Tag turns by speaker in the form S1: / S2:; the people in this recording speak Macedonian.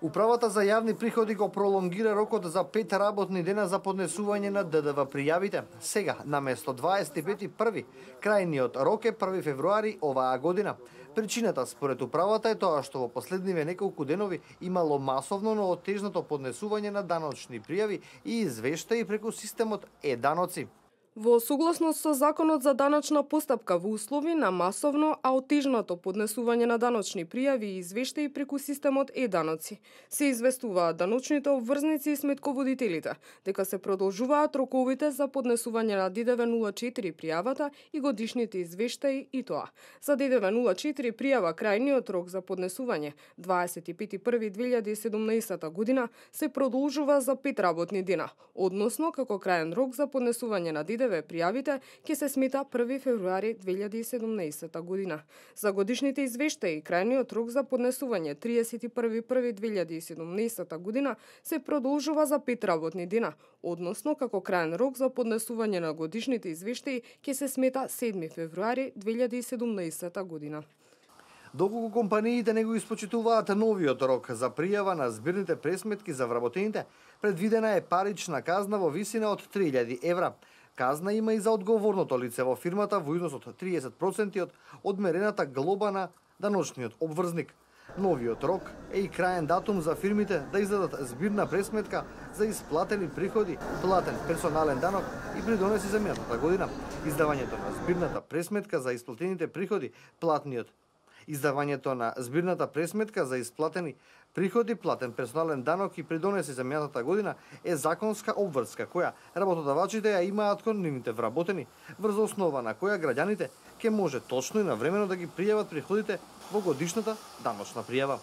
S1: Управата за јавни приходи го пролонгира рокот за 5 работни дена за поднесување на ДДВ пријавите. Сега, наместо 25.1, крајниот рок е 1 февруари оваа година. Причината според управата е тоа што во последниве неколку денови имало масовно, но оттежнато поднесување на даночни пријави и извештаи преку системот Е-даноци.
S2: Во согласност со Законот за даночна постапка во услови на масовно, а оттежнато поднесување на даночни пријави и извештаи преку системот Е-даноци, се известуваат даночните обврзници и сметководителите дека се продолжуваат роковите за поднесување на ДДВ 04 пријавата и годишните извештаи и тоа. За ДДВ 04 пријава крајниот рок за поднесување 25.1.2017 година се продолжува за 5 работни дена, односно како крајен рок за поднесување на ДДВ пријавите ќе се смета 1 февруари 2017 година. За годишните извештаи крајниот рок за поднесување 31.1.2017 година се продолжува за 5 работни дена, односно како крајен рок за поднесување на годишните извештаи ќе се смета 7 февруари 2017 година.
S1: Доколку компаниите не го испочитуваат новиот рок за пријава на збирните пресметки за вработените, предвидена е парична казна во висина од 3000 евра. Казна има и за одговорното лице во фирмата во износ од 30% од одмерената глоба на даночниот обврзник. Новиот рок е и крајен датум за фирмите да издадат збирна пресметка за исплатени приходи, платен персонален данок и придонеси за минатата година. Издавањето на збирната пресметка за исплатените приходи, Издавањето на збирната пресметка за исплатени приходи, платен персонален данок и придонеси за минатата година е законска обврска која работодавачите ја имаат кон нивните вработени, врз основа на која граѓаните ќе може точно и навремено да ги пријават приходите во годишната даночна пријава.